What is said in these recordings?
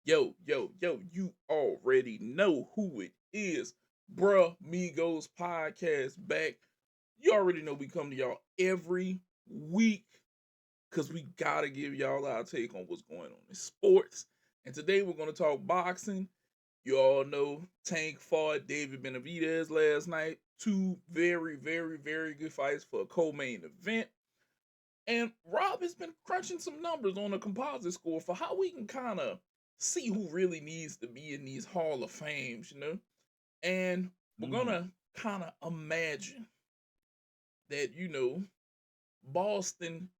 Yo, you already know who it is. Bruh Migos podcast back. You already know we come to y'all every week because we gotta give y'all our take on what's going on in sports. And today we're gonna talk boxing. You all know Tank fought David Benavidez last night. Two very good fights for a co-main event. And Rob has been crunching some numbers on the composite score for how we can kind of see who really needs to be in these Hall of Fames, you know? And we're Mm. gonna kind of imagine that, Boston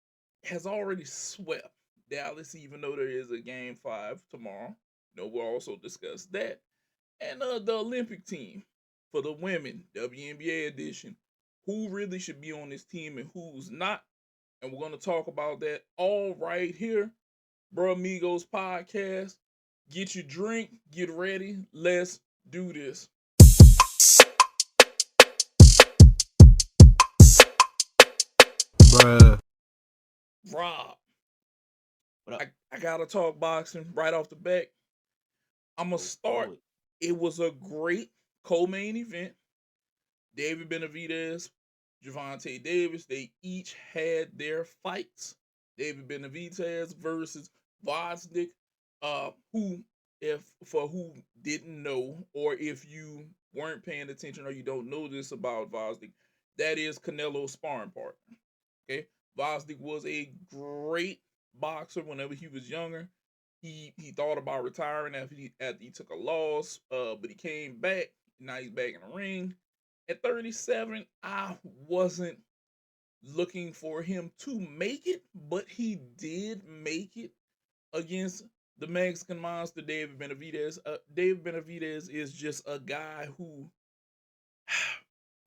has already swept Dallas, even though there is a game 5 tomorrow. We'll also discuss that. And the Olympic team for the women, WNBA edition. Who really should be on this team and who's not? And we're going to talk about that all right here. Bro Amigos podcast. Get your drink, get ready. Let's do this. Bruh. Rob, What up? I got to talk boxing right off the bat. I'm going to Go for start. it. It was a great co main event. David Benavidez, Gervonta Davis, they each had their fights. David Benavidez versus Vosdick, who, if for who didn't know, or if you weren't paying attention or you don't know this about Vosdick, that is Canelo's sparring partner. Okay, Vosdick was a great boxer whenever he was younger. He thought about retiring after he took a loss, but he came back. Now he's back in the ring. At 37, I wasn't looking for him to make it, but he did make it against the Mexican monster David Benavidez. David Benavidez is just a guy who,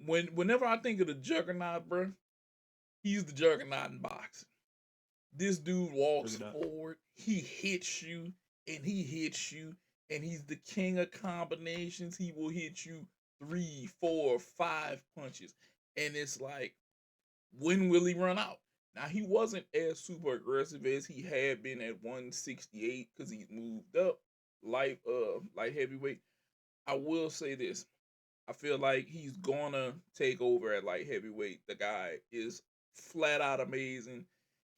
whenever I think of the Juggernaut, bro, he's the Juggernaut in boxing. This dude walks Look it up. forward, he hits you, and he hits you, and he's the king of combinations. He will hit you 3, 4, 5 punches, and it's like, when will he run out? Now he wasn't as super aggressive as he had been at 168 because he's moved up light heavyweight. I will say this. I feel like he's gonna take over at light heavyweight. The guy is flat out amazing.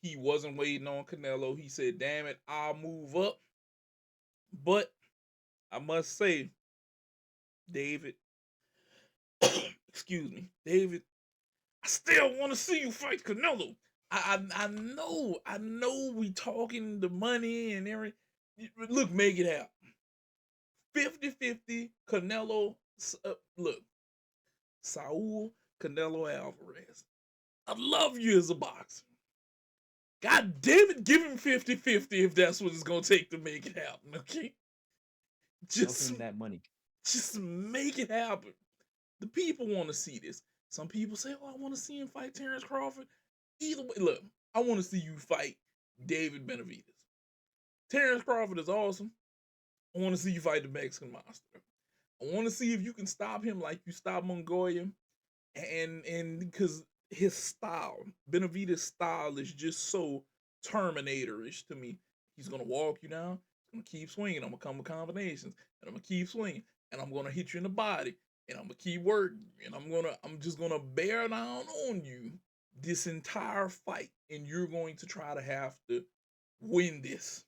He wasn't waiting on Canelo. He said, damn it, I'll move up. But I must say, David, excuse me, David, I still want to see you fight Canelo. I know we talking the money and everything. Look, make it happen. 50-50 Canelo. Look, Saul Canelo Alvarez. I love you as a boxer. God damn it, give him 50-50 if that's what it's gonna take to make it happen, okay? Give Just him that money. just make it happen. The people want to see this. Some people say, "Oh, I want to see him fight Terrence Crawford." Either way, look, I want to see you fight David Benavidez. Terrence Crawford is awesome. I want to see you fight the Mexican monster. I want to see if you can stop him like you stopped Mongolia, and because his style, Benavidez' style, is just so Terminator-ish to me. He's gonna walk you down. He's gonna keep swinging. I'm gonna come with combinations, and I'm gonna keep swinging, and I'm gonna hit you in the body, and I'm gonna keep working, and I'm just gonna bear down on you this entire fight, and you're going to try to have to win this.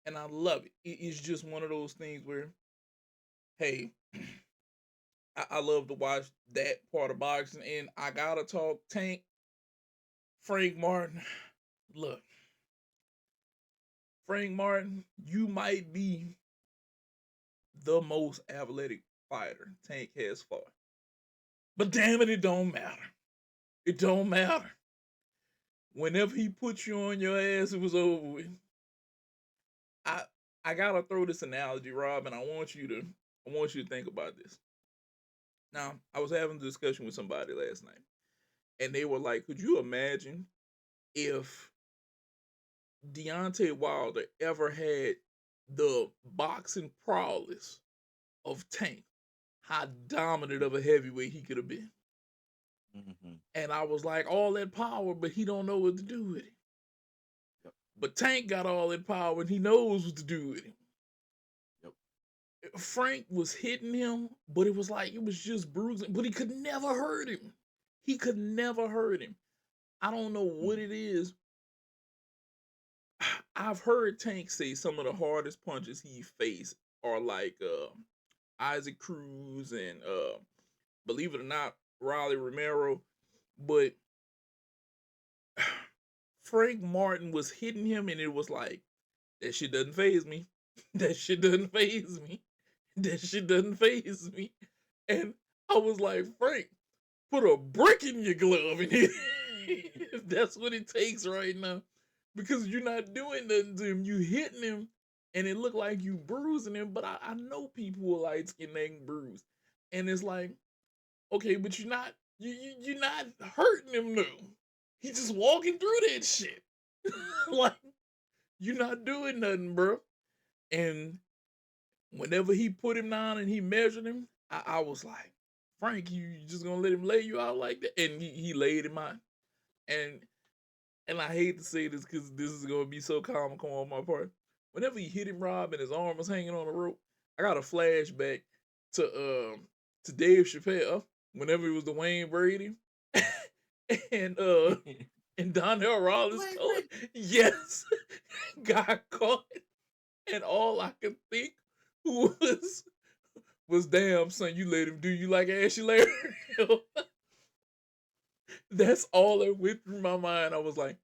And I love it. It is just one of those things where, hey, I love to watch that part of boxing, and I gotta talk Tank, Frank Martin. Look, Frank Martin, you might be the most athletic fighter Tank has fought, but damn it, it don't matter. It don't matter. Whenever he put you on your ass, it was over with. I I gotta throw this analogy, Rob, and I want you to think about this. Now, I was having a discussion with somebody last night, and they were like, "Could you imagine if Deontay Wilder ever had the boxing prowess of Tank, how dominant of a heavyweight he could have been?" Mm-hmm. And I was like, all that power, but he don't know what to do with it. Yep. But Tank got all that power and he knows what to do with it. Frank was hitting him, but it was like it was just bruising, but he could never hurt him. He could never hurt him. I don't know what Mm. it is. I've heard Tank say some of the hardest punches he faced are like Isaac Cruz and believe it or not, Riley Romero. But Frank Martin was hitting him, and it was like, that shit doesn't phase me. That shit doesn't phase me. That shit doesn't phase me. And I was like, Frank, put a brick in your glove and hit. If that's what it takes right now. Because you're not doing nothing to him. You hitting him, and it looked like you bruising him. But I know people who are light skinned ain't bruised. And it's like, okay, but you're not hurting him no. He's just walking through that shit. Like, you're not doing nothing, bro. And whenever he put him down and he measured him, I was like, Frank, you just gonna let him lay you out like that? And he laid him out. And I hate to say this because this is gonna be so comical on my part. Whenever he hit him, Rob, and his arm was hanging on the rope, I got a flashback to Dave Chappelle whenever it was Dwayne Brady and Donnell Rawlings caught. Yes, got caught, and all I could think was damn son, you let him do you like Ashley Larry. That's all that went through my mind. I was like,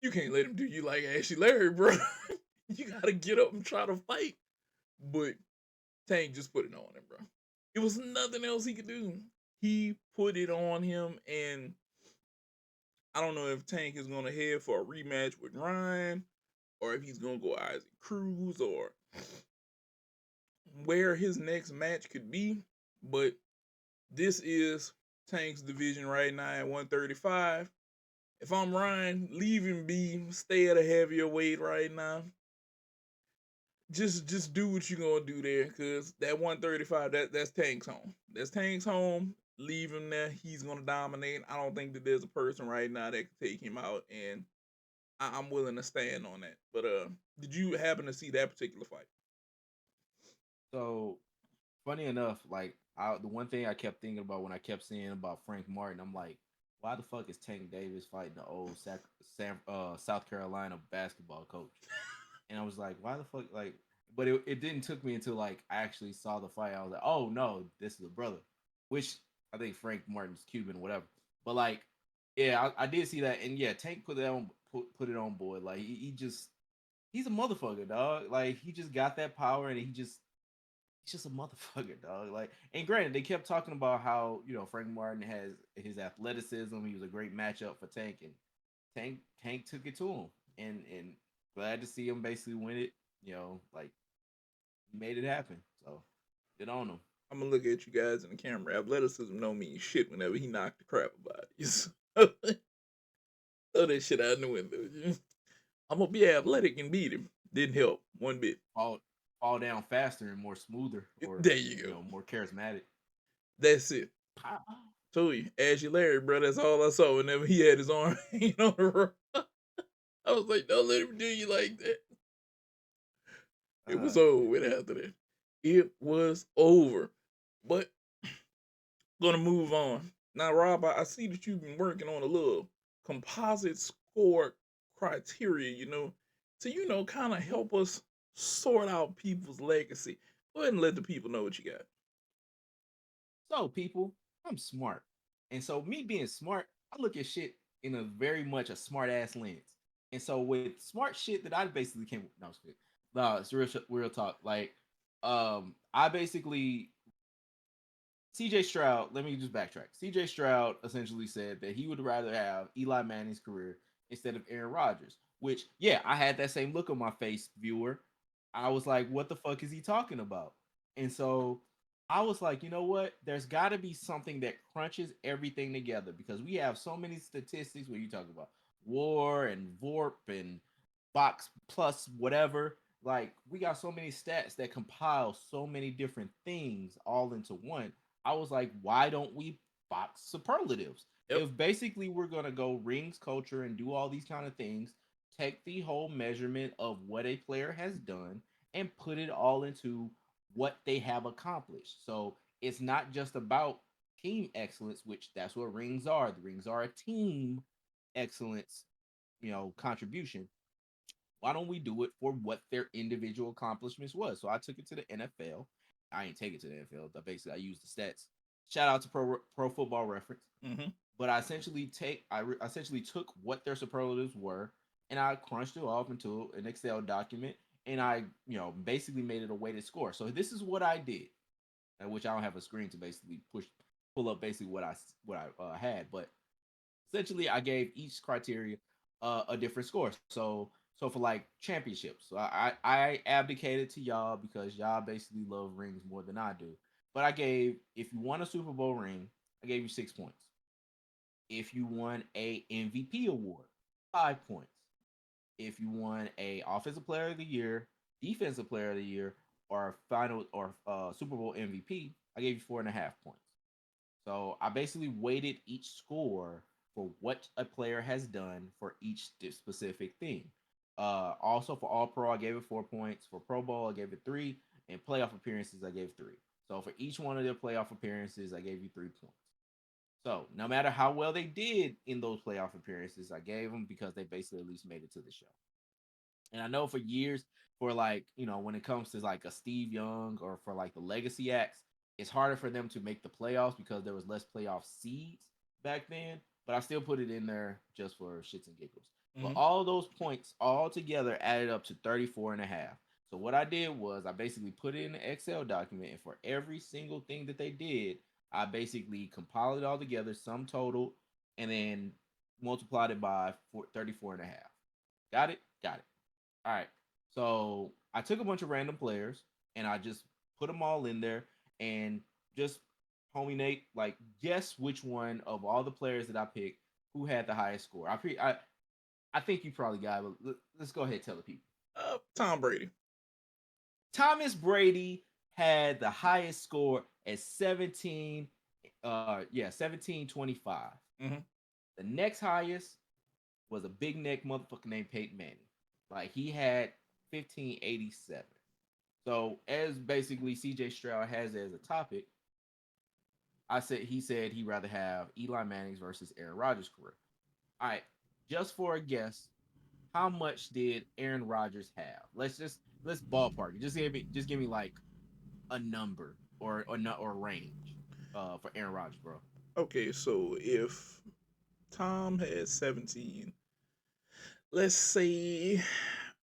you can't let him do you like Ashley Larry, bro. You gotta get up and try to fight. But Tank just put it on him, bro. It was nothing else he could do. He put it on him, and I don't know if Tank is gonna head for a rematch with Ryan, or if he's gonna go Isaac Cruz, or where his next match could be. But this is Tank's division right now at 135. If I'm Ryan, leave him be. Stay at a heavier weight right now. Just do what you're gonna do there, cause that 135, that's Tank's home. That's Tank's home. Leave him there. He's gonna dominate. I don't think that there's a person right now that can take him out, and I'm willing to stand on that. But did you happen to see that particular fight? So funny enough, like the one thing I kept thinking about when I kept seeing about Frank Martin, I'm like, why the fuck is Tank Davis fighting the old South Carolina basketball coach? And I was like, why the fuck? Like, but it didn't took me until like I actually saw the fight. I was like, oh no, this is a brother, which I think Frank Martin's Cuban, whatever. But like, yeah, I did see that, and yeah, Tank put that on, put it on board. Like he just he's a motherfucker, dog. Like he just got that power, and he's just a motherfucker, dog. Like, and granted, they kept talking about how Frank Martin has his athleticism. He was a great matchup for Tank, and Tank took it to him, and glad to see him basically win it. Like he made it happen. So good on him. I'm gonna look at you guys in the camera. Athleticism don't mean shit whenever he knocked the crap about you. Throw that shit out the window. I'm gonna be athletic and beat him. Didn't help one bit. Fall down faster and more smoother, or There you go. more charismatic. That's it. Told you, Ashley Larry, bro. That's all I saw whenever he had his arm hanging on the rope. I was like, don't let him do you like that. It was over with after that. It was over. But gonna move on. Now, Rob, I see that you've been working on a little composite score criteria, to, kind of help us sort out people's legacy. Go ahead and let the people know what you got. So, people, I'm smart. And so, me being smart, I look at shit in a very much a smart ass lens. And so, with smart shit that I basically came, no, it's good. No, it's real talk. Like, I basically, CJ Stroud, let me just backtrack. CJ Stroud essentially said that he would rather have Eli Manning's career instead of Aaron Rodgers, which, yeah, I had that same look on my face, viewer. I was like, what the fuck is he talking about? And so I was like, you know what? There's got to be something that crunches everything together because we have so many statistics where you talk about war and VORP and box plus whatever. Like, we got so many stats that compile so many different things all into one. I was like, why don't we box superlatives? Yep. If basically we're going to go rings culture and do all these kind of things, take the whole measurement of what a player has done and put it all into what they have accomplished. So it's not just about team excellence, which that's what rings are. The rings are a team excellence, contribution. Why don't we do it for what their individual accomplishments was? So I took it to the NFL. I ain't take it to the NFL. Basically, I used the stats. Shout out to Pro Football Reference. Mm-hmm. But I essentially took what their superlatives were, and I crunched it off into an Excel document, and I basically made it a weighted score. So this is what I did, which I don't have a screen to basically pull up basically what I had, but essentially I gave each criteria a different score. So for like championships, so I abdicated to y'all because y'all basically love rings more than I do. But I gave, if you won a Super Bowl ring, I gave you 6 points. If you won a MVP award, 5 points. If you won a Offensive Player of the Year, Defensive Player of the Year, or final or Super Bowl MVP, I gave you 4.5 points. So I basically weighted each score for what a player has done for each specific thing. Also for All Pro, I gave it 4 points. For Pro Bowl, I gave it three. And playoff appearances, I gave three. So for each one of their playoff appearances, I gave you 3 points. So no matter how well they did in those playoff appearances, I gave them because they basically at least made it to the show. And I know for years, for like, when it comes to like a Steve Young or for like the legacy acts, it's harder for them to make the playoffs because there was less playoff seeds back then. But I still put it in there just for shits and giggles. But Mm-hmm. all those points all together added up to 34 and a half. So what I did was I basically put it in an Excel document, and for every single thing that they did, I basically compiled it all together, sum total, and then multiplied it by 34 and a half. Got it? Got it. All right. So I took a bunch of random players and I just put them all in there and just, homie Nate, like, guess which one of all the players that I picked who had the highest score. I think you probably got it, but let's go ahead and tell the people. Tom Brady. Thomas Brady had the highest score at 1725. Mm-hmm. The next highest was a big neck motherfucker named Peyton Manning. Like, he had 1587. So as basically CJ Stroud has it as a topic, he said he'd rather have Eli Manning's versus Aaron Rodgers' career. All right, just for a guess, how much did Aaron Rodgers have? Let's ballpark it. Just give me like a number or range for Aaron Rodgers, bro. Okay, so if Tom had 17, let's say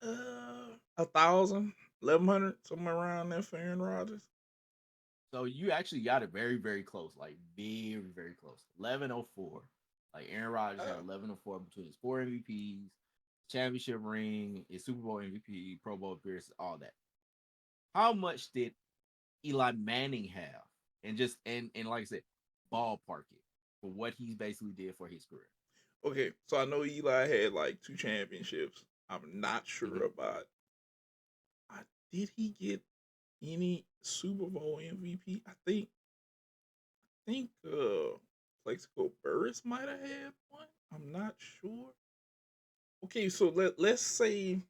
1,000, 1,100, somewhere around there for Aaron Rodgers. So you actually got it very, very close, like very, very close. 1104. Like Aaron Rodgers had 1104 between his 4 MVPs, championship ring, his Super Bowl MVP, Pro Bowl appearances, all that. How much did Eli Manning have? And like I said, ballpark it for what he basically did for his career. Okay, so I know Eli had like 2 championships. I'm not sure Mhm. about. Did he get any Super Bowl MVP? I think Plexico Burris might have had one. I'm not sure. Okay, so let's say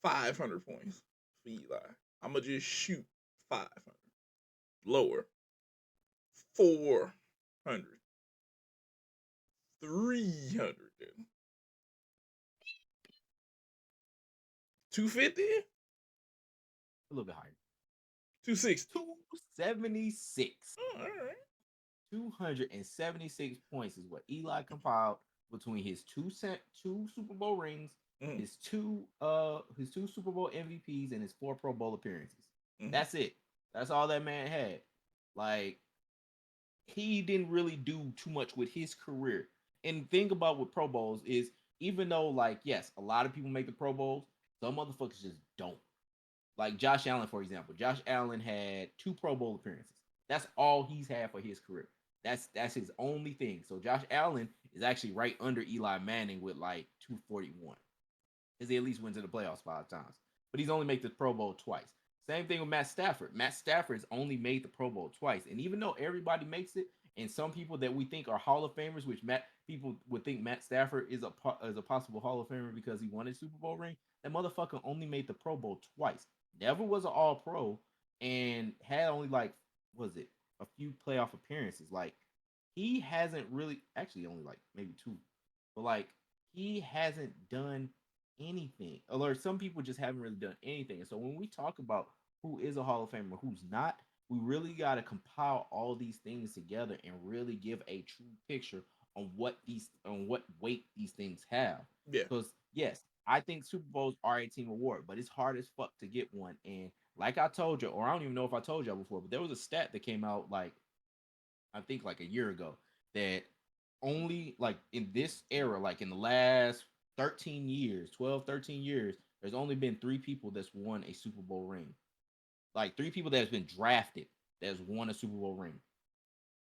500 points for Eli. I'm gonna just shoot 500. Lower. 400. 300. 250. A little bit higher. 260. 276. Oh, all right. 276 points is what Eli compiled between his two Super Bowl rings, Mm-hmm. his two Super Bowl MVPs, and his 4 Pro Bowl appearances. Mm-hmm. That's it. That's all that man had. Like, he didn't really do too much with his career. And the thing about with Pro Bowls is, even though, like, yes, a lot of people make the Pro Bowls, some motherfuckers just don't. Like Josh Allen, for example. Josh Allen had 2 Pro Bowl appearances. That's all he's had for his career. That's his only thing. So Josh Allen is actually right under Eli Manning with like 241. Because he at least went to the playoffs 5 times. But he's only made the Pro Bowl twice. Same thing with Matt Stafford. Matt Stafford's only made the Pro Bowl twice. And even though everybody makes it, and some people that we think are Hall of Famers, which people would think Matt Stafford is a possible Hall of Famer because he won a Super Bowl ring, That motherfucker only made the Pro Bowl twice. Never was an All Pro, and had only like was it a few playoff appearances. Like he hasn't really actually only like maybe two, but like he hasn't done anything. Or some people just haven't really done anything. And so when we talk about who is a Hall of Famer, who's not, we really got to compile all these things together and really give a true picture on what weight these things have. Yeah. Because yes, I think Super Bowls are a team award, but it's hard as fuck to get one. And like I told you, or I don't even know if I told y'all before, but there was a stat that came out like I think like a year ago that only like in this era, like in the last 13 years, 12, 13 years, there's only been three people that's won a Super Bowl ring. Like three people that has been drafted that has won a Super Bowl ring.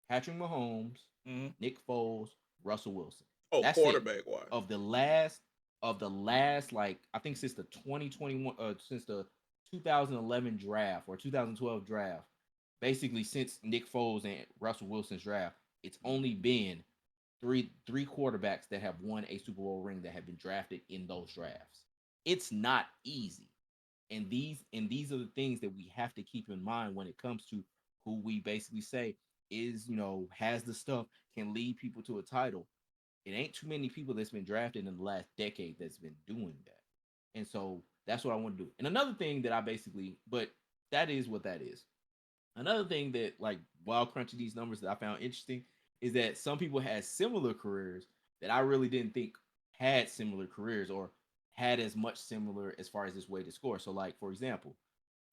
Patrick Mahomes, Mm-hmm. Nick Foles, Russell Wilson. Oh, That's it. quarterback wise. Of the last like I think since the 2021 since the 2011 draft or 2012 draft, basically since Nick Foles and Russell Wilson's draft, it's only been three quarterbacks that have won a Super Bowl ring that have been drafted in those drafts. It's not easy. And these are the things that we have to keep in mind when it comes to who we basically say is, has the stuff, can lead people to a title. It ain't too many people that's been drafted in the last decade that's been doing that. And so that's what I want to do. And another thing that I basically, but that is what that is. Another thing that, like, while crunching these numbers that I found interesting is that some people had similar careers that I really didn't think had similar careers or had as much similar as far as this way to score. So, like, for example,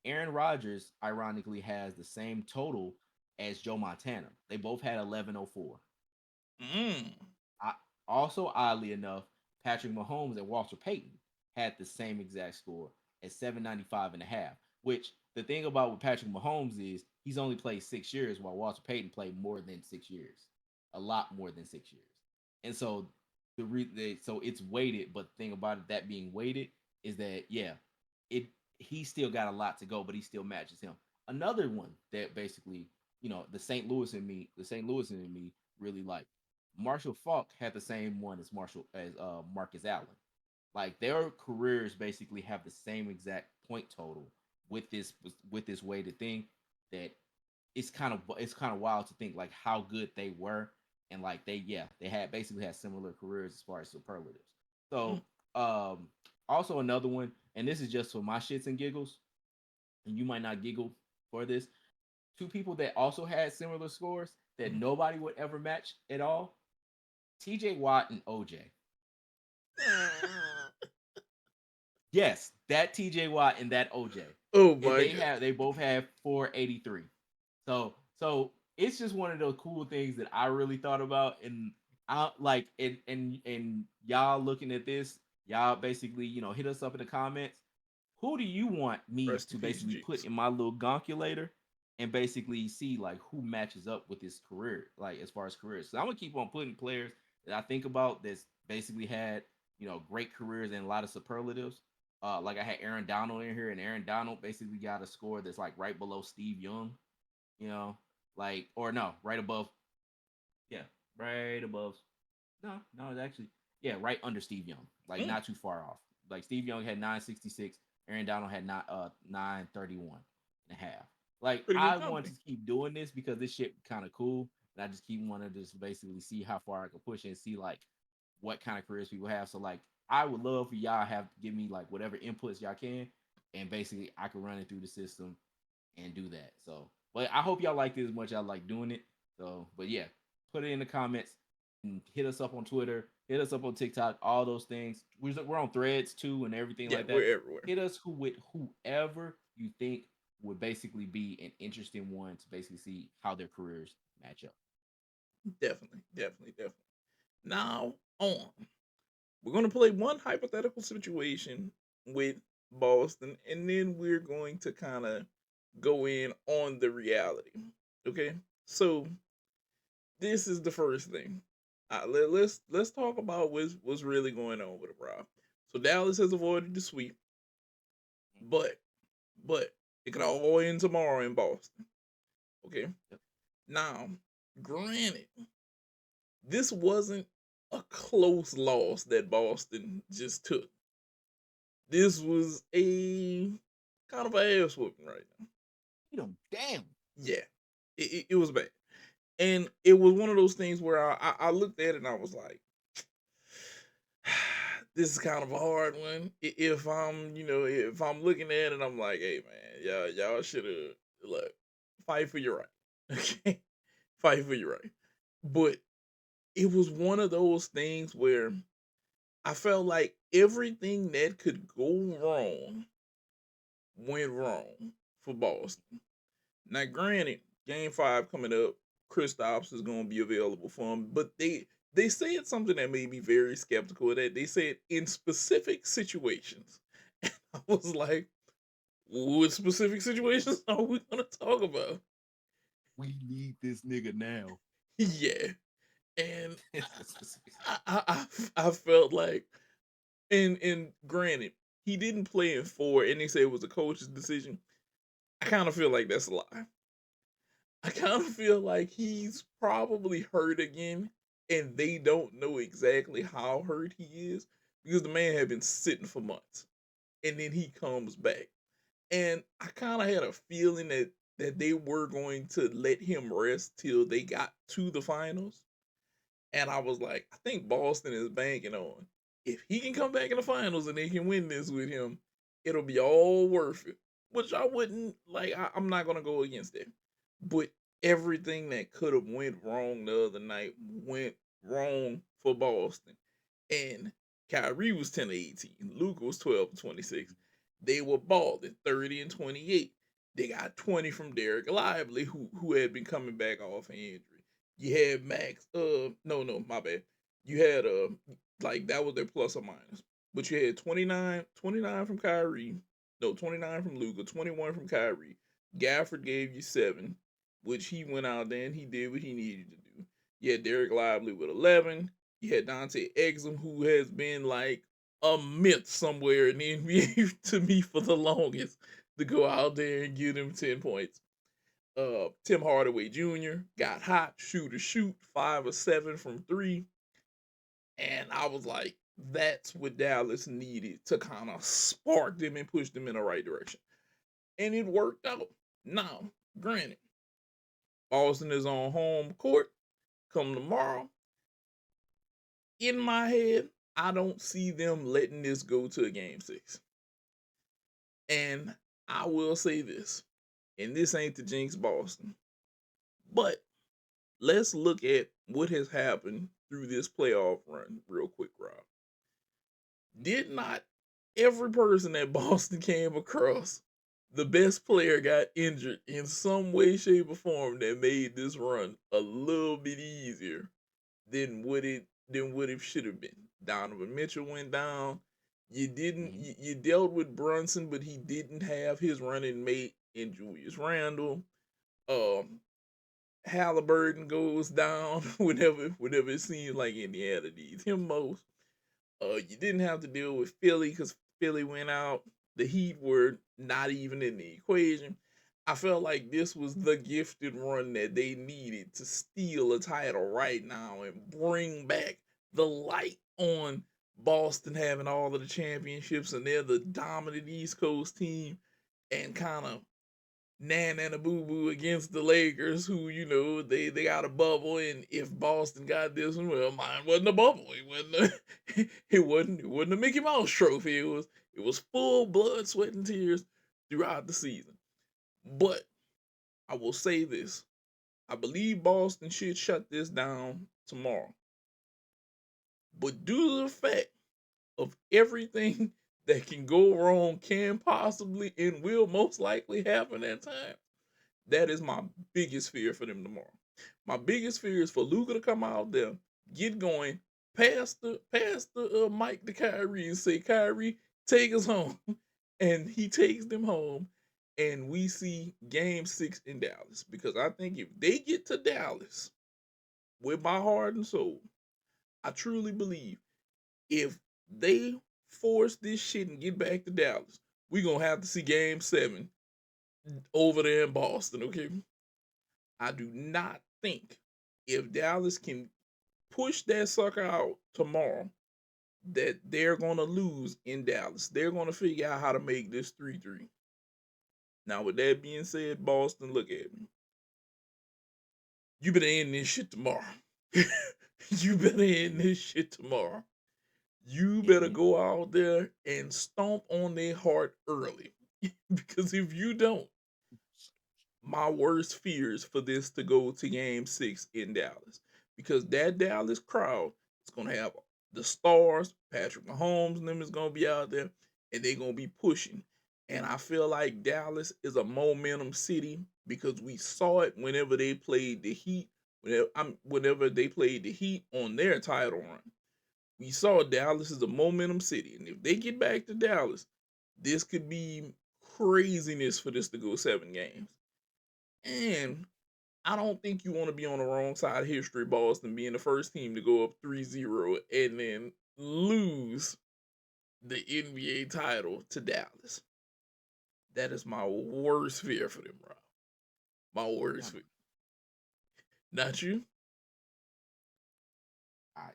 Aaron Rodgers ironically has the same total as Joe Montana. They both had 1104. Mm. I, also, oddly enough, Patrick Mahomes and Walter Payton had the same exact score at 795 and a half. Which the thing about with Patrick Mahomes is he's only played 6 years, while Walter Payton played more than 6 years, a lot more than 6 years. And so so it's weighted. But the thing about it, that being weighted, is that yeah, it he still got a lot to go, but he still matches him. Another one that basically, the St. Louis in me really like. Marshall Falk had the same one as Marcus Allen. Like their careers basically have the same exact point total with this weighted thing that it's kind of wild to think like how good they were, and like they had basically had similar careers as far as superlatives. Mm. So also another one, and this is just for my shits and giggles, and you might not giggle for this. Two people that also had similar scores that Mhm. nobody would ever match at all: TJ Watt and OJ. Yes, that TJ Watt and that OJ. Oh And my they god. have they both have 483. So it's just one of those cool things that I really thought about. And I like and y'all looking at this, y'all basically, hit us up in the comments. Who do you want me Rest in to peace, basically put Jeeps. in my little gonculator and basically see like who matches up with his career, like as far as careers? So I'm gonna keep on putting players that I think about that's basically had, great careers and a lot of superlatives. Like I had Aaron Donald in here, and Aaron Donald basically got a score that's like right below Steve Young, you know, like or no, right above, yeah, right above. No, it's actually yeah, right under Steve Young, like Mm. not too far off. Like Steve Young had 966, Aaron Donald had not 931 and a half. Like Pretty good I want company. to keep doing this because this shit kind of cool, and I just keep wanting to just basically see how far I can push it and see like what kind of careers people have. So like I would love for y'all have give me like whatever inputs y'all can, and basically I can run it through the system and do that. So, but I hope y'all like this as much as I like doing it. So, but yeah, put it in the comments and hit us up on Twitter, hit us up on TikTok, all those things. We're on Threads too and everything Yeah, like that. we're everywhere. Hit us with whoever you think would basically be an interesting one to basically see how their careers match up. Definitely, definitely, definitely. Now on. We're gonna play one hypothetical situation with Boston, and then we're going to kind of go in on the reality. Okay, so this is the first thing. Let's talk about what's really going on with it, Rob. So Dallas has avoided the sweep, but but it could all end tomorrow in Boston. Okay, Yep. now granted, this wasn't a close loss that Boston just took. This was a kind of a ass whooping right now. Damn. Yeah, it was bad, and it was one of those things where I looked at it and I was like, this is kind of a hard one. If I'm, if I'm looking at it, I'm like, hey man, y'all should have look, fight for your right, okay, fight for your right. But it was one of those things where I felt like everything that could go wrong went wrong for Boston. Now, granted, Game 5 coming up, Kristaps is going to be available for him, but they said something that made me very skeptical of that. They said in specific situations. And I was like, what specific situations are we going to talk about? We need this nigga now. Yeah. And I felt like, and granted, he didn't play in 4, and they said it was a coach's decision. I kind of feel like that's a lie. I kind of feel like he's probably hurt again, and they don't know exactly how hurt he is because the man had been sitting for months, and then he comes back, and I kind of had a feeling that they were going to let him rest till they got to the finals, and I was like, I think Boston is banking on if he can come back in the finals and they can win this with him, it'll be all worth it. Which I wouldn't like. I'm not gonna go against that, but everything that could have went wrong the other night went wrong for Boston. And Kyrie was 10 to 18. Luka was 12 to 26. They were balling 30 and 28. They got 20 from Derek Lively, who had been coming back off an injury. You had Max. No, my bad. You had like that was their plus or minus. But you had 29 from Kyrie. No, 29 from Luka, 21 from Kyrie. Gafford gave you 7, which he went out there and he did what he needed to do. You had Derek Lively with 11. You had Dante Exum, who has been like a myth somewhere in the NBA to me for the longest, to go out there and give him 10 points. Tim Hardaway Jr. got hot, shoot, 5 or 7 from 3. And I was like, that's what Dallas needed to kind of spark them and push them in the right direction. And it worked out. Now, granted, Boston is on home court come tomorrow. In my head, I don't see them letting this go to a game 6. And I will say this, and this ain't the jinx Boston, but let's look at what has happened through this playoff run real quick, Rob. Did not every person that Boston came across, the best player got injured in some way, shape, or form that made this run a little bit easier than what it should have been. Donovan Mitchell went down. You dealt with Brunson, but he didn't have his running mate in Julius Randle. Um Halliburton goes down whenever it seems like Indiana needs him most. You didn't have to deal with Philly because Philly went out. The Heat were not even in the equation. I felt like this was the gifted run that they needed to steal a title right now and bring back the light on Boston having all of the championships and they're the dominant East Coast team and kind of nan and a boo boo against the Lakers, who they got a bubble, and if Boston got this one, well, mine wasn't a bubble. It wasn't. It wasn't a Mickey Mouse trophy. It was full blood, sweat, and tears throughout the season. But I will say this: I believe Boston should shut this down tomorrow. But due to the fact of everything that can go wrong, can possibly and will most likely happen at times. That is my biggest fear for them tomorrow. My biggest fear is for Luka to come out there, get going, pass the mic to Kyrie and say, Kyrie, take us home. And he takes them home, and we see game 6 in Dallas. Because I think if they get to Dallas with my heart and soul, I truly believe if they force this shit and get back to Dallas, we're going to have to see game 7 over there in Boston, okay? I do not think if Dallas can push that sucker out tomorrow, that they're going to lose in Dallas. They're going to figure out how to make this 3-3. Now, with that being said, Boston, look at me. You better end this shit tomorrow. You better end this shit tomorrow. You better go out there and stomp on their heart early. Because if you don't, my worst fears for this to go to game 6 in Dallas. Because that Dallas crowd is going to have the stars. Patrick Mahomes and them is going to be out there, and they're going to be pushing. And I feel like Dallas is a momentum city because we saw it whenever they played the Heat. Whenever they played the Heat on their title run, we saw Dallas is a momentum city. And if they get back to Dallas, this could be craziness for this to go 7 games. And I don't think you want to be on the wrong side of history, Boston, being the first team to go up 3-0 and then lose the NBA title to Dallas. That is my worst fear for them, Rob. My worst fear. Not you? I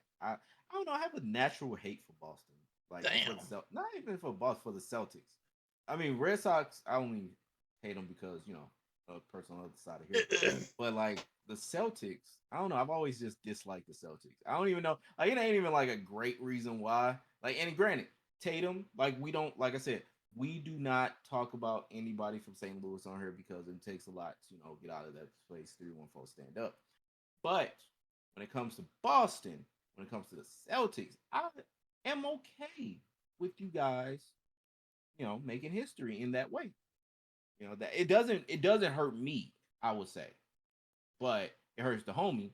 don't know. I have a natural hate for Boston. Like, not even for Boston, for the Celtics. I mean, Red Sox, I only hate them because, a person on the other side of here. But, like, the Celtics, I don't know. I've always just disliked the Celtics. I don't even know. Like, it ain't even, like, a great reason why. Like, and granted, Tatum, like, we don't, like I said, we do not talk about anybody from St. Louis on here because it takes a lot to, get out of that place, 3-1-4, stand up. But when it comes to Boston, when it comes to the Celtics, I am okay with you guys, making history in that way. That it doesn't hurt me, I would say, but it hurts the homie.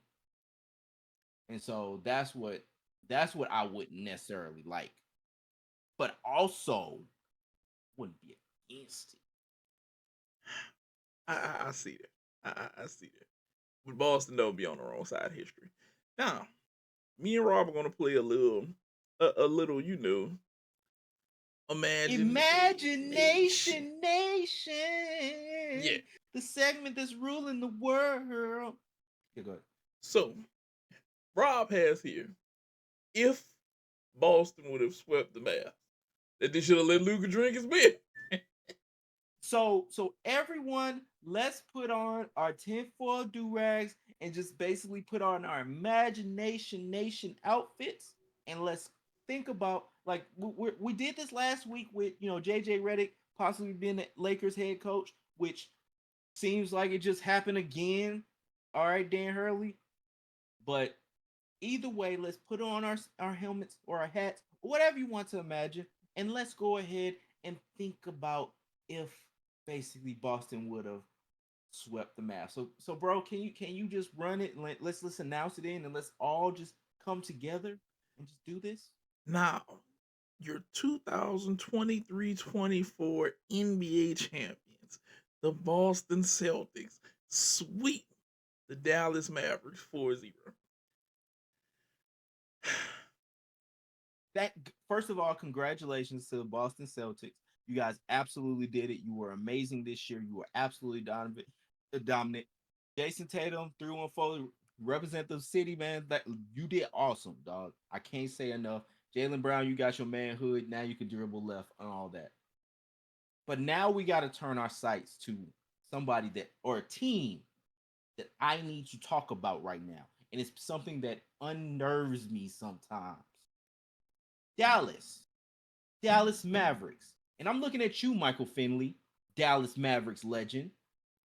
And so that's what I wouldn't necessarily like, but also wouldn't be against it. I see that. I see that. But Boston don't be on the wrong side of history. Now, me and Rob are gonna play a little, Imagination Nation. Yeah. The segment that's ruling the world. Okay, go ahead. So, Rob has here, if Boston would have swept the Mavs, that they should have let Luka drink his beer. So everyone, let's put on our tinfoil do-rags and just basically put on our Imagination Nation outfits, and let's think about, like, we did this last week with JJ Redick possibly being the Lakers head coach, which seems like it just happened again. All right, Dan Hurley. But either way, let's put on our helmets or our hats, or whatever you want to imagine, and let's go ahead and think about if basically Boston would have swept the Mavs. So bro, can you just run it? And let's announce it in, and let's all just come together and just do this. Now, your 2023-24 NBA champions, the Boston Celtics, sweep the Dallas Mavericks 4-0. That, first of all, congratulations to the Boston Celtics. You guys absolutely did it. You were amazing this year. You were absolutely dominant. Jason Tatum, 3-1-4, represent the city, man. That you did awesome, dog. I can't say enough. Jaylen Brown, you got your manhood. Now you can dribble left and all that. But now we got to turn our sights to somebody or a team that I need to talk about right now. And it's something that unnerves me sometimes. Dallas Mavericks. And I'm looking at you, Michael Finley, Dallas Mavericks legend.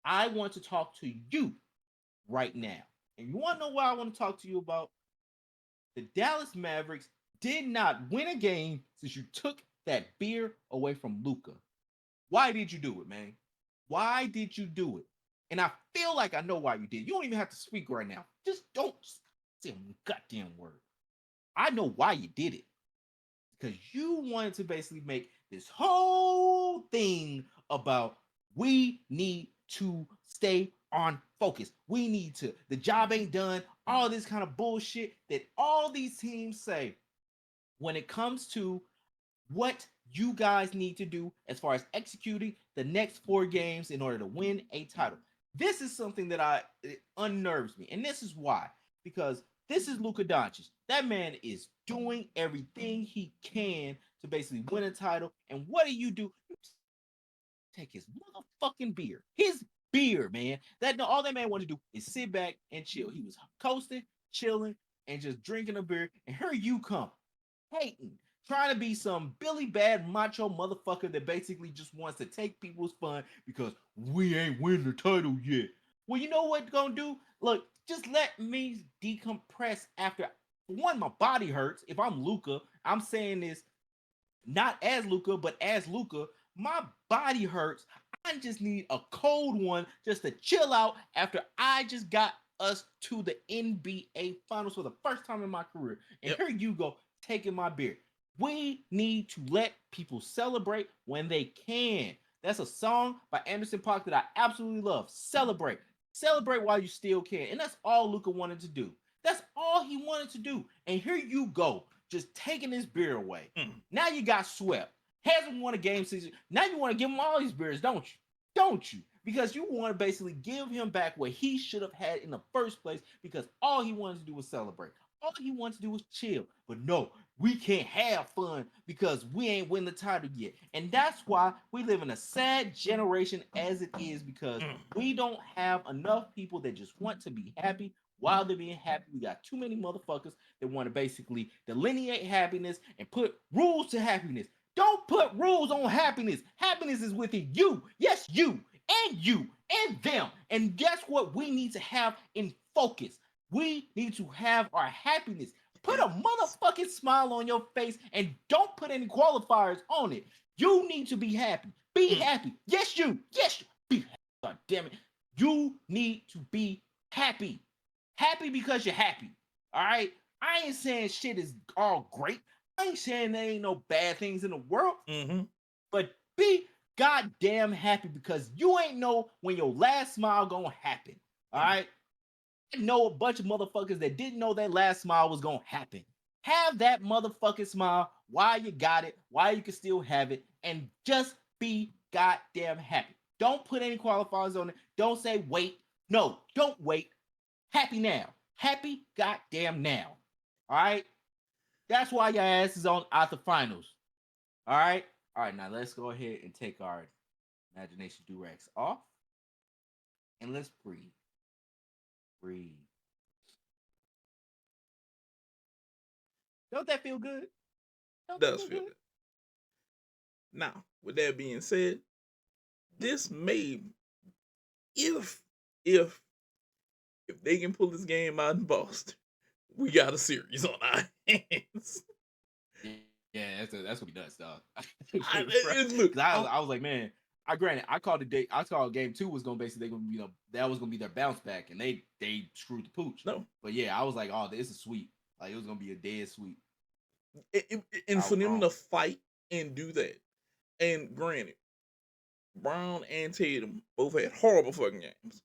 I want to talk to you right now. And you want to know what I want to talk to you about? The Dallas Mavericks did not win a game since you took that beer away from Luka. Why did you do it, man? Why did you do it? And I feel like I know why you did. You don't even have to speak right now. Just don't say a goddamn word. I know why you did it. Because you wanted to basically make this whole thing about we need to stay on focus. We need to, the job ain't done, all this kind of bullshit that all these teams say when it comes to what you guys need to do as far as executing the next 4 games in order to win a title. This is something that it unnerves me. And this is why. Because This is Luka Doncic. That man is doing everything he can to basically win a title. And what do? You take his motherfucking beer. His beer, man. All that man wanted to do is sit back and chill. He was coasting, chilling, and just drinking a beer. And here you come, hating, trying to be some Billy Bad macho motherfucker that basically just wants to take people's fun because we ain't win the title yet. Well, you know what gonna do? Look, just let me decompress after. One, my body hurts. If I'm Luka, I'm saying this not as Luka, but as Luka. My body hurts. I just need a cold one just to chill out after I just got us to the NBA Finals for the first time in my career. And here you go, taking my beer. We need to let people celebrate when they can. That's a song by Anderson .Paak that I absolutely love. Celebrate. Celebrate while you still can. And that's all Luka wanted to do. That's all he wanted to do. And here you go, just taking his beer away. Now you got swept. Hasn't won a game season. Now you want to give him all these beers, don't you? Don't you? Because you want to basically give him back what he should have had in the first place because all he wanted to do was celebrate. All he wanted to do was chill. But no, we can't have fun because we ain't win the title yet. And that's why we live in a sad generation as it is because we don't have enough people that just want to be happy while they're being happy. We got too many motherfuckers that want to basically delineate happiness and put rules to happiness. Don't put rules on happiness. Happiness is within you. Yes, you and them. And that's what we need to have in focus. We need to have our happiness. Put a motherfucking smile on your face and don't put any qualifiers on it. You need to be happy. Be happy. Yes, you. Yes, you. Be happy. God damn it. You need to be happy. Happy because you're happy. All right? I ain't saying shit is all great. I ain't saying there ain't no bad things in the world, but be goddamn happy because you ain't know when your last smile gonna happen. All right, I know a bunch of motherfuckers that didn't know that last smile was gonna happen. Have that motherfucking smile while you got it, while you can still have it, and just be goddamn happy. Don't put any qualifiers on it. Don't say wait. No, don't wait. Happy now. Happy goddamn now. All right. That's why your ass is on out the finals. All right? All right, now let's go ahead and take our imagination do-rags off. And let's breathe. Breathe. Don't that feel good? Does feel good. Now, with that being said, this may, if they can pull this game out in Boston, we got a series on our hands. Yeah, that's gonna be nuts, dog. Look, I was like, man. I called game 2 was gonna basically that was gonna be their bounce back, and they screwed the pooch. No, but yeah, I was like, oh, this is sweep. Like it was gonna be a dead sweep. And for them to fight and do that, and granted, Brown and Tatum both had horrible fucking games,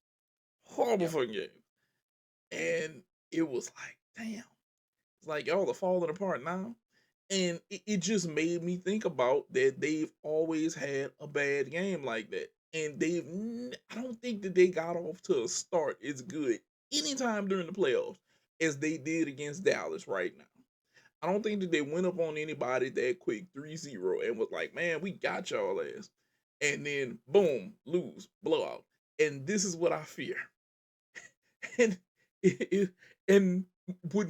and it was like, damn, it's like y'all are falling apart now. And it just made me think about that they've always had a bad game like that. And I don't think that they got off to a start as good anytime during the playoffs as they did against Dallas right now. I don't think that they went up on anybody that quick 3-0 and was like, man, we got y'all ass. And then, boom, lose, blowout. And this is what I fear. And what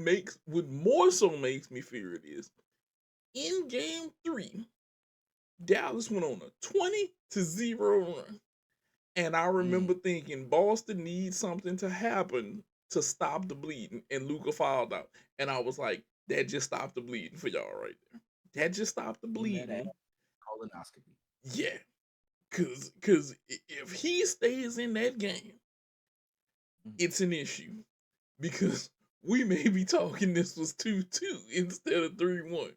more so makes me fear it is, in game 3, Dallas went on a 20-0 run. And I remember thinking Boston needs something to happen to stop the bleeding. And Luka fouled out. And I was like, that just stopped the bleeding for y'all right there. That just stopped the bleeding. Colonoscopy. Yeah. Cause if he stays in that game, it's an issue. Because we may be talking this was 2-2 instead of 3-1.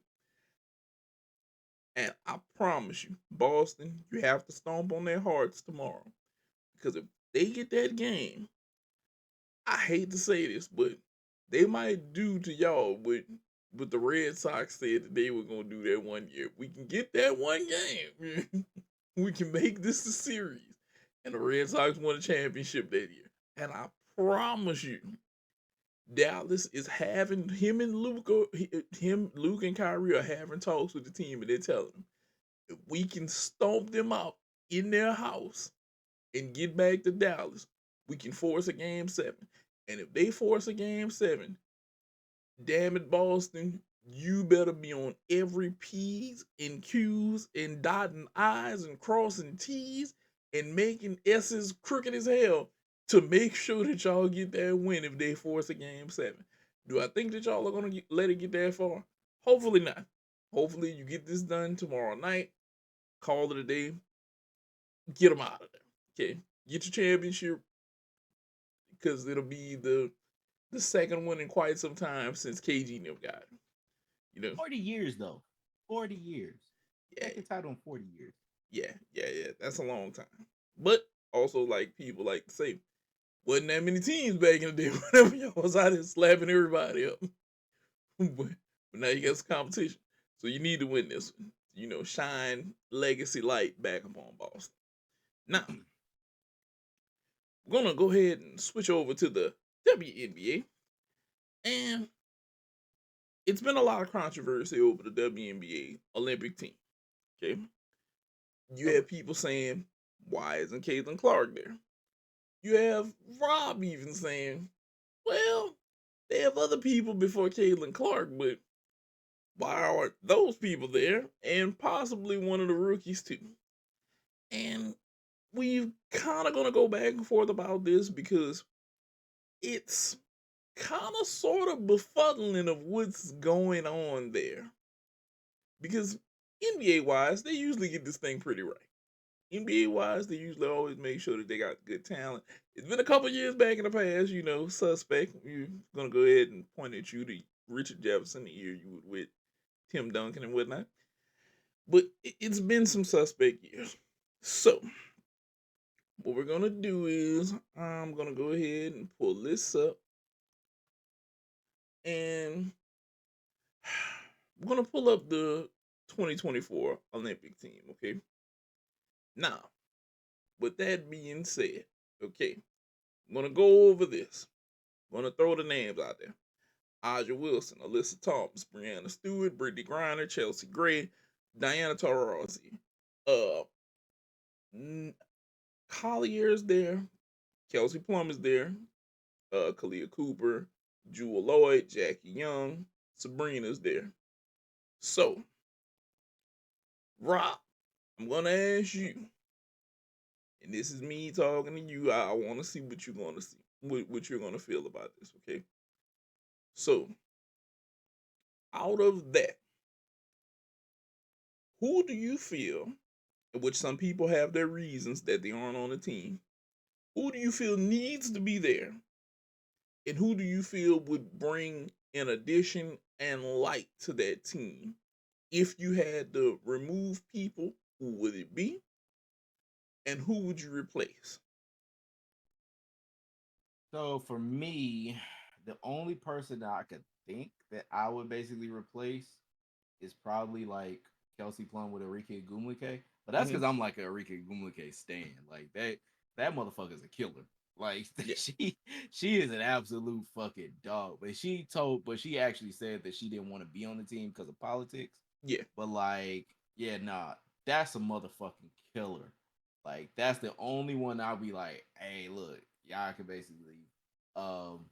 And I promise you, Boston, you have to stomp on their hearts tomorrow. Because if they get that game, I hate to say this, but they might do to y'all what the Red Sox said that they were going to do that one year. We can get that one game. We can make this a series. And the Red Sox won a championship that year. And I promise you, Dallas is having Luke and Kyrie are having talks with the team, and they're telling them if we can stomp them out in their house and get back to Dallas, we can force a game 7. And if they force a game 7, damn it, Boston, you better be on every P's and Q's and dotting I's and crossing T's and making S's crooked as hell to make sure that y'all get that win if they force a game 7. Do I think that y'all are going to let it get that far? Hopefully not. Hopefully you get this done tomorrow night, call it a day, get them out of there. Okay, get your championship because it'll be the second one in quite some time since KG never got it. You know, 40 years though. 40 years. yeah, Second title in 40 years. yeah. That's a long time. But also, like people like to say, wasn't that many teams back in the day. Whenever y'all was out here slapping everybody up, but now you got some competition, so you need to win this one. You know, shine legacy light back upon Boston. Now we're gonna go ahead and switch over to the WNBA, and it's been a lot of controversy over the WNBA Olympic team. Okay, you Oh, have people saying, "Why isn't Caitlin Clark there?" You have Rob even saying, "Well, they have other people before Caitlin Clark, but why aren't those people there?" And possibly one of the rookies too. And we've kind of gonna go back and forth about this because it's kind of sort of befuddling of what's going on there. Because NBA wise, they usually get this thing pretty right. NBA wise, they usually always make sure that they got good talent. It's been a couple years back in the past, you know, suspect. You're gonna go ahead and point at you to Richard Jefferson the year you were with Tim Duncan and whatnot. But it's been some suspect years. So what we're gonna do is I'm gonna go ahead and pull this up, and we're gonna pull up the 2024 Olympic team. Okay. Now, with that being said, okay, I'm gonna go over this. I'm gonna throw the names out there: Aja Wilson, Alyssa Thomas, Brianna Stewart, Brittany Griner, Chelsea Gray, Diana Taurasi. Uh, Collier's there. Kelsey Plum is there. Kalia Cooper, Jewel Lloyd, Jackie Young, Sabrina's there. So, Rob, I'm gonna ask you, and this is me talking to you. I want to see what you're gonna see, what you're gonna feel about this. Okay. So, out of that, who do you feel, which some people have their reasons that they aren't on the team, who do you feel needs to be there? And who do you feel would bring an addition and light to that team? If you had to remove people, who would it be? And who would you replace? so for me, the only person that I could think that I would basically replace is probably like Kelsey Plum with Enrique Gumlike. But that's Hmm. because I'm like a Enrique Gumlike stan. Like that motherfucker's a killer. Like Yeah, she is an absolute fucking dog. But she actually said that she didn't want to be on the team because of politics. yeah, But like, yeah, nah, that's a motherfucking killer. Like that's the only one I'll be like, hey, look, y'all can basically, um,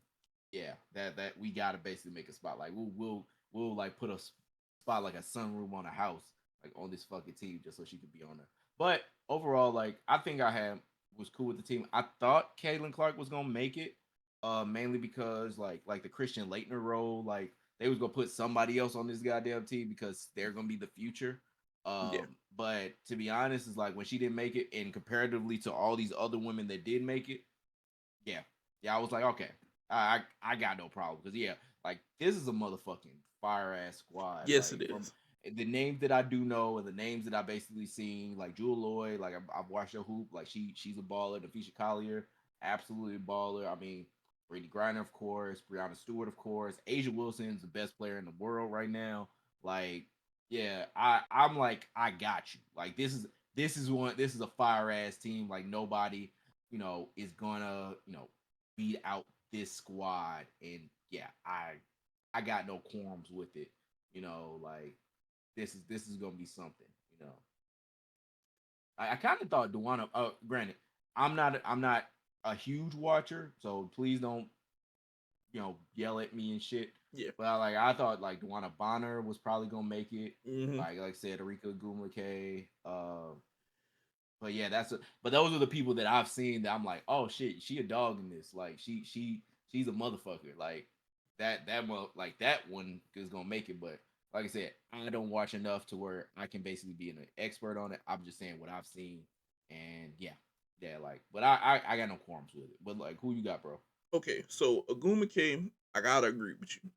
yeah, that we gotta basically make a spot. Like we'll like put a spot like a sunroom on a house, like on this fucking team, just so she could be on there. But overall, like I think I had was cool with the team. I thought Caitlin Clark was gonna make it, mainly because like the Christian Leitner role, like they was gonna put somebody else on this goddamn team because they're gonna be the future. yeah, But to be honest, it's like when she didn't make it, and comparatively to all these other women that did make it, yeah, yeah, I was like, okay, I got no problem because yeah, like this is a motherfucking fire ass squad. yes, it Like from is. the names that I do know and the names that I basically seen, like Jewel Lloyd, like I've watched her hoop, like she's a baller. Nafisha Collier, absolutely a baller. I mean, Brittany Griner, of course, Brianna Stewart, of course. Asia Wilson's the best player in the world right now. Like, yeah, I'm like I got you. Like this is a fire ass team. Like nobody is gonna beat out this squad, and yeah, I got no qualms with it. You know, like this is gonna be something. You know, I kind of thought Dewana. Granted, I'm not a huge watcher, so please don't yell at me and shit. Yeah. But I thought like Dewana Bonner was probably gonna make it. Mm-hmm. Like I said, Erika Gumake. But yeah, but those are the people that I've seen that I'm like, oh shit, she a dog in this. Like she's a motherfucker. Like that one is gonna make it. But like I said, I don't watch enough to where I can basically be an expert on it. I'm just saying what I've seen, and yeah. Like, but I got no qualms with it. But like, who you got, bro? Okay, so Aguma came. I gotta agree with you.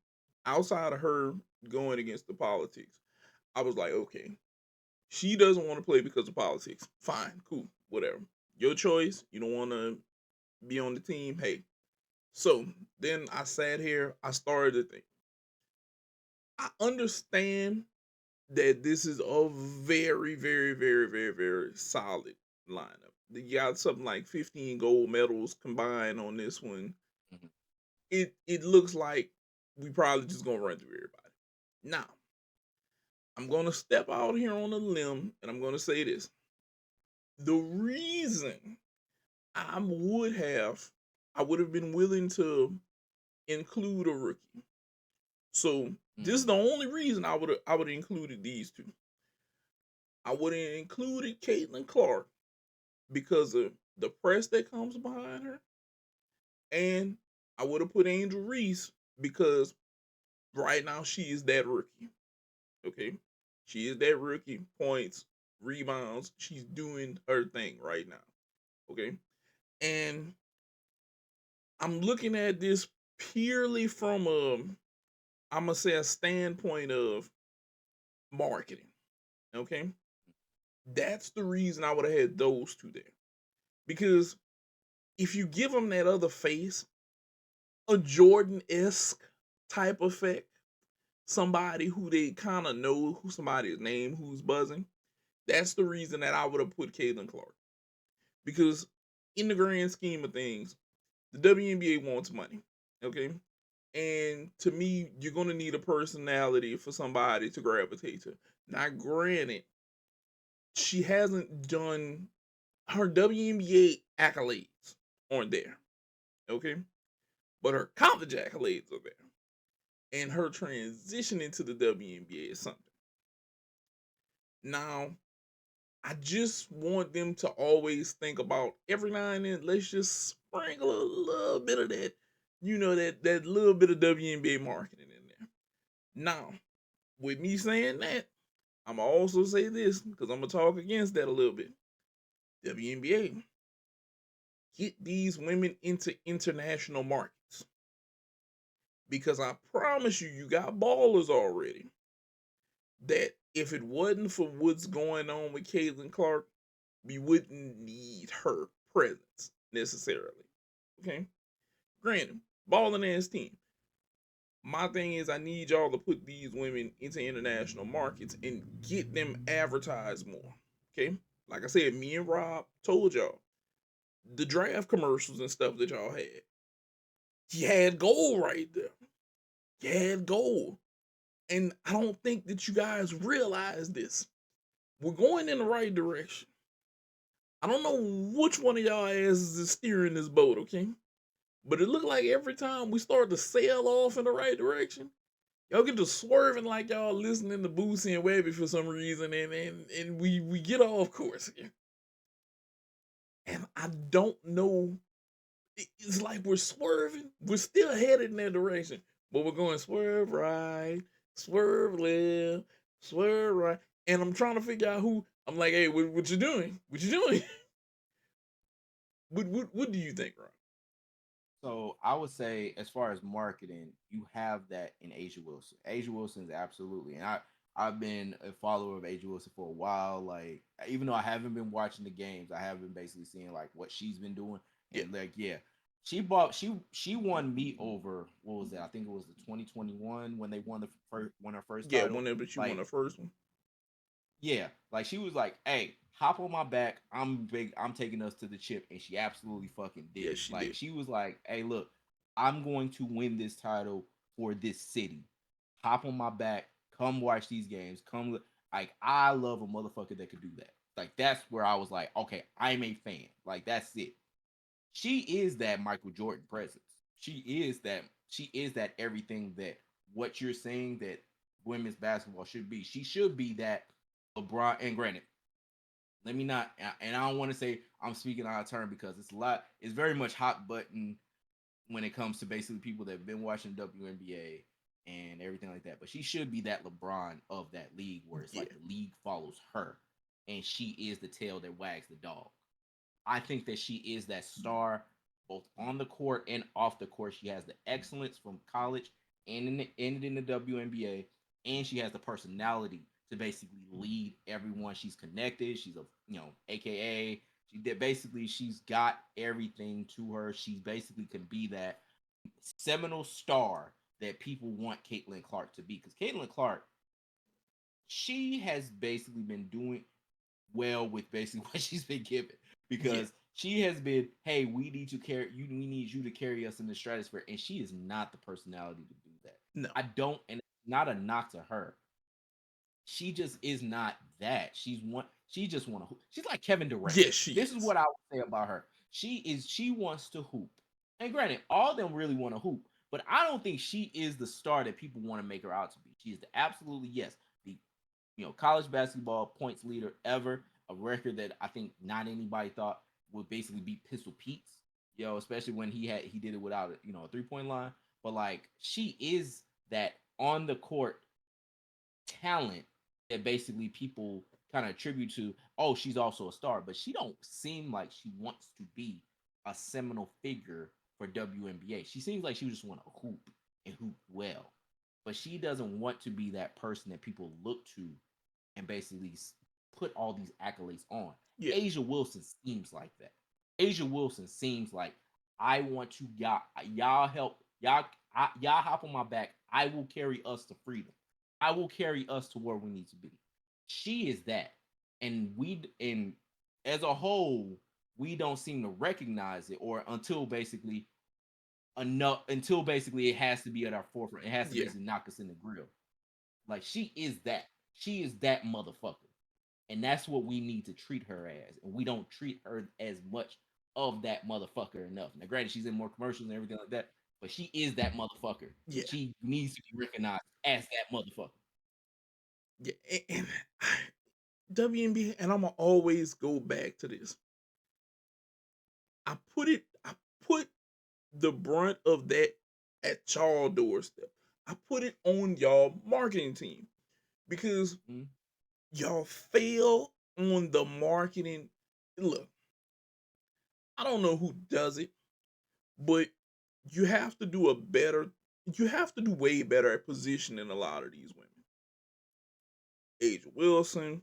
Outside of her going against the politics, I was like, okay, she doesn't want to play because of politics. Fine, cool, whatever. Your choice. You don't want to be on the team. Hey. So then I sat here. I started to think. I understand that this is a very, very, very, very, very solid lineup. You got something like 15 gold medals combined on this one. Mhm. It looks like we probably just gonna run through everybody. Now, I'm gonna step out here on a limb and I'm gonna say this. The reason I I would have been willing to include a rookie. So this is Mm. the only reason I would have included these two. I would have included Caitlin Clark because of the press that comes behind her, and I would have put Angel Reese because right now she is that rookie. Okay, she is that rookie. Points, rebounds. She's doing her thing right now. Okay, and I'm looking at this purely from I'm gonna say a standpoint of marketing. Okay, that's the reason I would have had those two there because if you give them that other face, a Jordan esque type effect, somebody who they kind of know who somebody's name who's buzzing. That's the reason that I would have put Caitlin Clark because in the grand scheme of things, the WNBA wants money. Okay, and to me, you're gonna need a personality for somebody to gravitate to. Now, granted, she hasn't done her WNBA accolades aren't there. Okay, but her college accolades are there, and her transition into the WNBA is something. Now, I just want them to always think about every now and then. Let's just sprinkle a little bit of that, that little bit of WNBA marketing in there. Now, with me saying that, I'm gonna also say this because I'm gonna talk against that a little bit. WNBA, get these women into international markets because I promise you, you got ballers already. That if it wasn't for what's going on with Caitlin Clark, we wouldn't need her presence necessarily. Okay? Granted, balling ass team. My thing is, I need y'all to put these women into international markets and get them advertised more. Okay? Like I said, me and Rob told y'all the draft commercials and stuff that y'all had. You had gold right there. You had gold. And I don't think that you guys realize this. We're going in the right direction. I don't know which one of y'all asses is steering this boat, okay? But it looked like every time we start to sail off in the right direction, y'all get to swerving like y'all listening to Boosie and Webby for some reason, and we get off course again. And I don't know. It's like we're swerving. We're still headed in that direction, but we're going swerve right, swerve left, swerve right. And I'm trying to figure out who. I'm like, hey, what you doing? What you doing? What do you think, Ron? So I would say, as far as marketing, you have that in Asia Wilson. Asia Wilson is absolutely, and I've been a follower of Asia Wilson for a while. Like, even though I haven't been watching the games, I have been basically seeing like what she's been doing, Yeah, and like yeah, she won me over. What was that? I think it was the 2021 when they won her first yeah. title. Whenever she won Like the first one, yeah, like she was like, "Hey, hop on my back. I'm big. I'm taking us to the chip," and she absolutely fucking did yeah, it. she Like did. she was like, "Hey, look." I'm going to win this title for this city. Hop on my back, come watch these games. Come like I love a motherfucker that could do that. Like that's where I was like, okay, I'm a fan. Like that's it. She is that Michael Jordan presence. She is that everything that what you're saying that women's basketball should be. She should be that LeBron. And granted, let me not, and I don't want to say I'm speaking out of turn because it's very much hot button when it comes to basically people that have been watching WNBA and everything like that. But she should be that LeBron of that league where it's Yeah, like the league follows her and she is the tail that wags the dog. I think that she is that star both on the court and off the court. She has the excellence from college and in the WNBA, and she has the personality to basically lead everyone. She's connected. She's a AKA. She did basically. She's got everything to her. She basically can be that seminal star that people want Caitlin Clark to be. Because Caitlin Clark, she has basically been doing well with basically what she's been given yeah, because she has been, hey, we need you to carry us in the stratosphere, and she is not the personality to do that. no, I don't, and it's not a knock to her. She just is not that. She just want to. She's like Kevin Durant. yes, she This is is. what I would say about her. She wants to hoop, and granted, all of them really want to hoop, but I don't think she is the star that people want to make her out to be. She is the absolutely yes, the college basketball points leader ever, a record that I think not anybody thought would basically beat Pistol Pete's, especially when he did it without a 3-point line. But like she is that on the court talent that basically people kind of attribute to, oh, she's also a star, but she don't seem like she wants to be a seminal figure for WNBA. She seems like she just want to hoop and hoop well, but she doesn't want to be that person that people look to and basically put all these accolades on. Yeah, Asia Wilson seems like that. Asia Wilson seems like I want to y'all help y'all hop on my back. I will carry us to freedom. I will carry us to where we need to be. She is that, and as a whole, we don't seem to recognize it or until basically it has to be at our forefront. It has to yeah, basically knock us in the grill. Like she is that. She is that motherfucker. And that's what we need to treat her as. And we don't treat her as much of that motherfucker enough. Now, granted, she's in more commercials and everything like that, but she is that motherfucker. yeah, She needs to be recognized as that motherfucker. yeah. And WNBA, and I'm gonna always go back to this. I put the brunt of that at y'all doorstep. I put it on y'all marketing team because Mm-hmm. y'all fail on the marketing. Look, I don't know who does it, but you have to do a better. You have to do way better at positioning a lot of these women. Asia Wilson,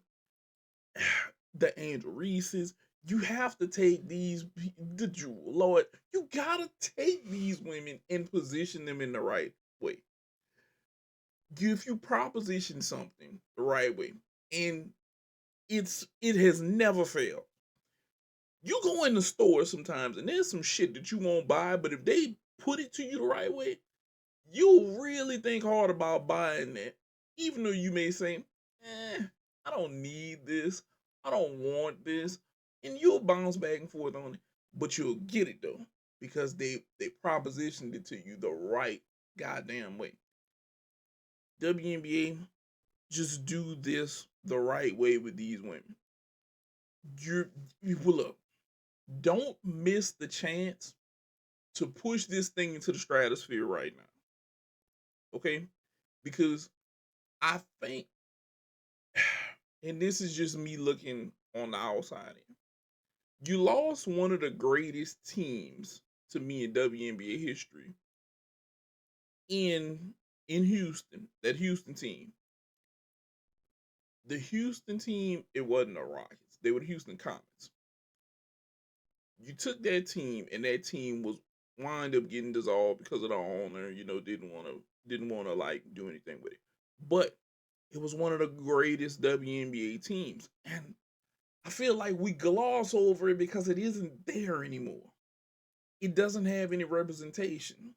the Angel Reese's. You have to take the Jewel Lord. You gotta take these women and position them in the right way. If you proposition something the right way, and it has never failed. You go in the store sometimes, and there's some shit that you won't buy, but if they put it to you the right way, you'll really think hard about buying that, even though you may say, I don't need this, I don't want this, and you'll bounce back and forth on it, but you'll get it though because they propositioned it to you the right goddamn way. WNBA, just do this the right way with these women. You will look. Don't miss the chance to push this thing into the stratosphere right now. Okay? Because I think, and this is just me looking on the outside in, you lost one of the greatest teams to me in WNBA history in Houston, that Houston team. The Houston team, it wasn't the Rockets. They were the Houston Comets. You took that team, and that team was wind up getting dissolved because of the owner. Didn't want to like do anything with it. But it was one of the greatest WNBA teams, and I feel like we gloss over it because it isn't there anymore. it doesn't have any representation.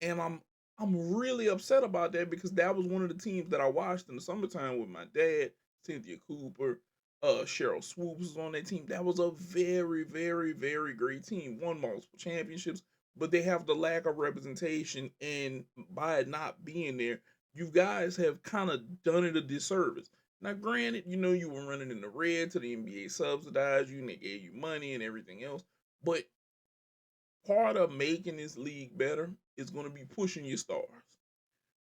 And I'm really upset about that because that was one of the teams that I watched in the summertime with my dad, Cynthia Cooper, Cheryl Swoops was on that team. That was a very, very, very great team. Won multiple championships, but they have the lack of representation, and by it not being there, you guys have kind of done it a disservice. Now, granted, you were running in the red to the NBA subsidized you, and they gave you money and everything else, but part of making this league better is going to be pushing your stars.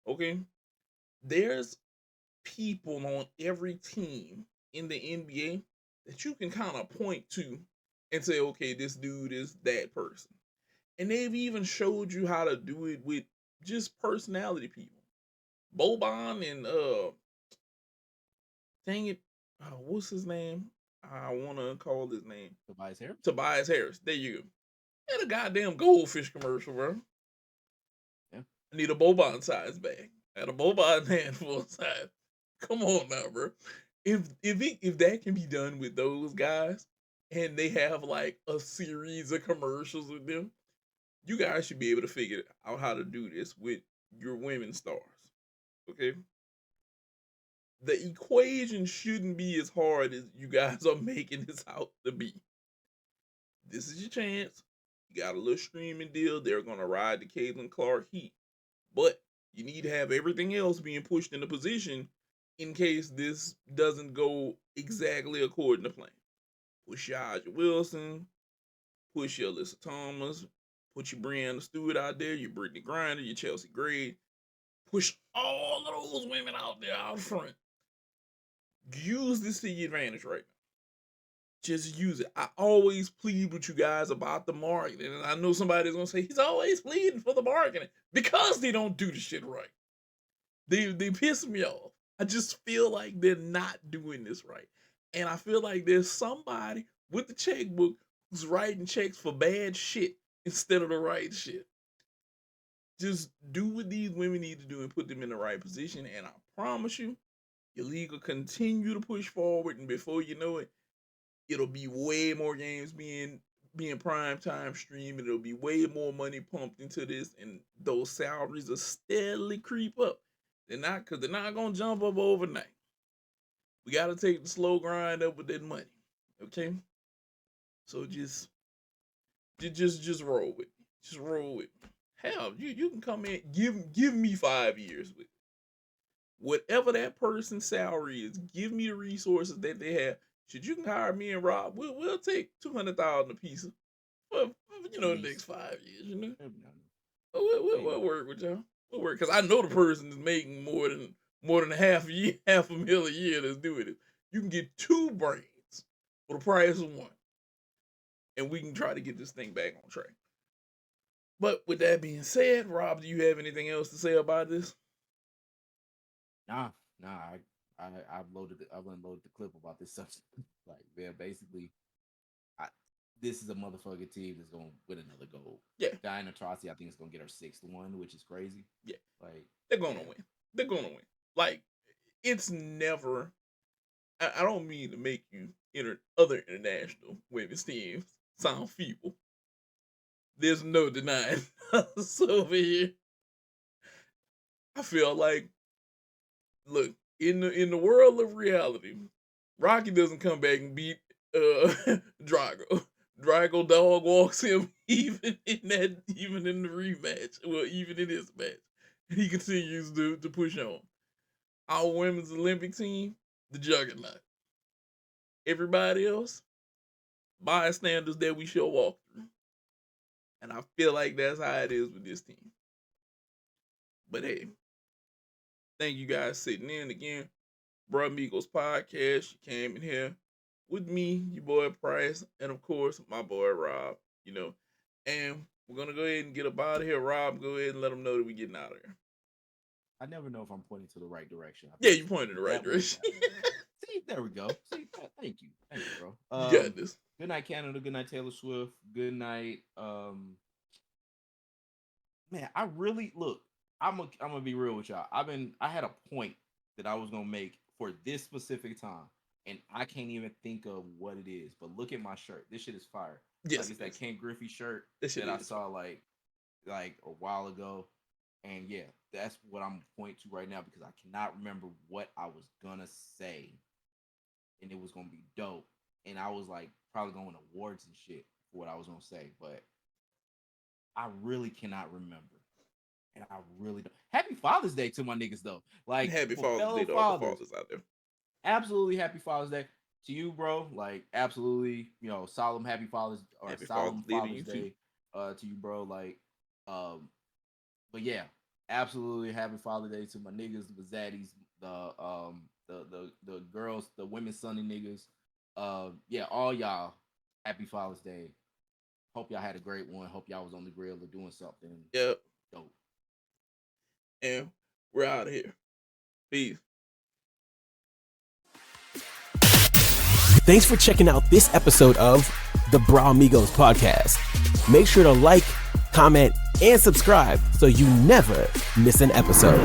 Okay, there's people on every team in the NBA that you can kind of point to and say, okay, this dude is that person. And they've even showed you how to do it with just personality people. Boban and dang it, what's his name? I want to call his name Tobias Harris. Tobias Harris. There you go. And a goddamn goldfish commercial, bro. Yeah. I need a Boban size bag. I had a Boban handful size. Come on now, bro. If that can be done with those guys, and they have like a series of commercials with them, you guys should be able to figure out how to do this with your women stars. Okay? The equation shouldn't be as hard as you guys are making this out to be. This is your chance. You got a little streaming deal. They're gonna ride the Caitlin Clark heat. But you need to have everything else being pushed into position in case this doesn't go exactly according to plan. Push your Aja Wilson, push your Alyssa Thomas, put your Brianna Stewart out there, your Brittany Griner, your Chelsea Gray. Push all of those women out there out front. Use this to your advantage right now. Just use it. I always plead with you guys about the marketing. And I know somebody's going to say, he's always pleading for the marketing because they don't do the shit right. They piss me off. I just feel like they're not doing this right. And I feel like there's somebody with the checkbook who's writing checks for bad shit instead of the right shit. Just do what these women need to do and put them in the right position. And I promise you, your league will continue to push forward. And before you know it, it'll be way more games being prime time streamed. It'll be way more money pumped into this, and those salaries will steadily creep up. They're not gonna jump up overnight. We gotta take the slow grind up with that money. Okay? So just roll with me. Just roll with me. Hell, you can come in, give me 5 years with it. Whatever that person's salary is, give me the resources that they have. Shit, you can hire me and Rob. We'll take 200,000 a piece for the next 5 years. We'll work with y'all. We'll work because I know the person is making more than half a mil a year that's doing it. You can get 2 brains for the price of 1, and we can try to get this thing back on track. But with that being said, Rob, do you have anything else to say about this? Nah. I've unloaded the clip about this subject. Like, man, basically, this is a motherfucking team that's gonna win another gold. Yeah. Diana Taurasi, I think, is gonna get her 6th one, which is crazy. Yeah. Like, they're gonna win. They're gonna win. Like, it's never. I don't mean to make you other international women's teams sound feeble. There's no denying us over here. I feel like, look, in the world of reality, Rocky doesn't come back and beat Drago. Drago dog walks him even in the rematch. Well, even in this match. He continues to push on. Our women's Olympic team, the juggernaut. Everybody else, bystanders that we shall walk through. And I feel like that's how it is with this team. But hey, thank you guys sitting in again. Bruh Migos podcast. You came in here with me, your boy Price, and of course my boy Rob. And we're gonna go ahead and get up out of here. Rob, go ahead and let them know that we're getting out of here. I never know if I'm pointing to the right direction. Yeah, you pointed in the right direction. See, there we go. See, thank you, bro. You got this. Good night, Canada. Good night, Taylor Swift. Good night. Man, I really look. I'm gonna be real with y'all. I had a point that I was gonna make for this specific time, and I can't even think of what it is. But look at my shirt. This shit is fire. Yes, Like it's that Ken Griffey shirt That shit that I is. saw like a while ago. And yeah, that's what I'm pointing to right now because I cannot remember what I was gonna say. And it was gonna be dope. And I was like probably going to awards and shit for what I was gonna say, but I really cannot remember. And I really don't. Happy Father's Day to my niggas though. Like Happy for Father's fellow Day to all the fathers, fathers out there. absolutely happy Father's Day to you, bro. Like absolutely, solemn happy Father's or Happy solemn Father's Day to you Father's too. Day to you, bro. Like, but yeah, absolutely happy Father's Day to my niggas, the zaddies, the girls, the women Sunday niggas. Yeah, all y'all, happy Father's Day. Hope y'all had a great one. Hope y'all was on the grill or doing something Yep. dope. And we're out of here. Peace. Thanks for checking out this episode of the Bra Amigos podcast. Make sure to like, comment, and subscribe so you never miss an episode.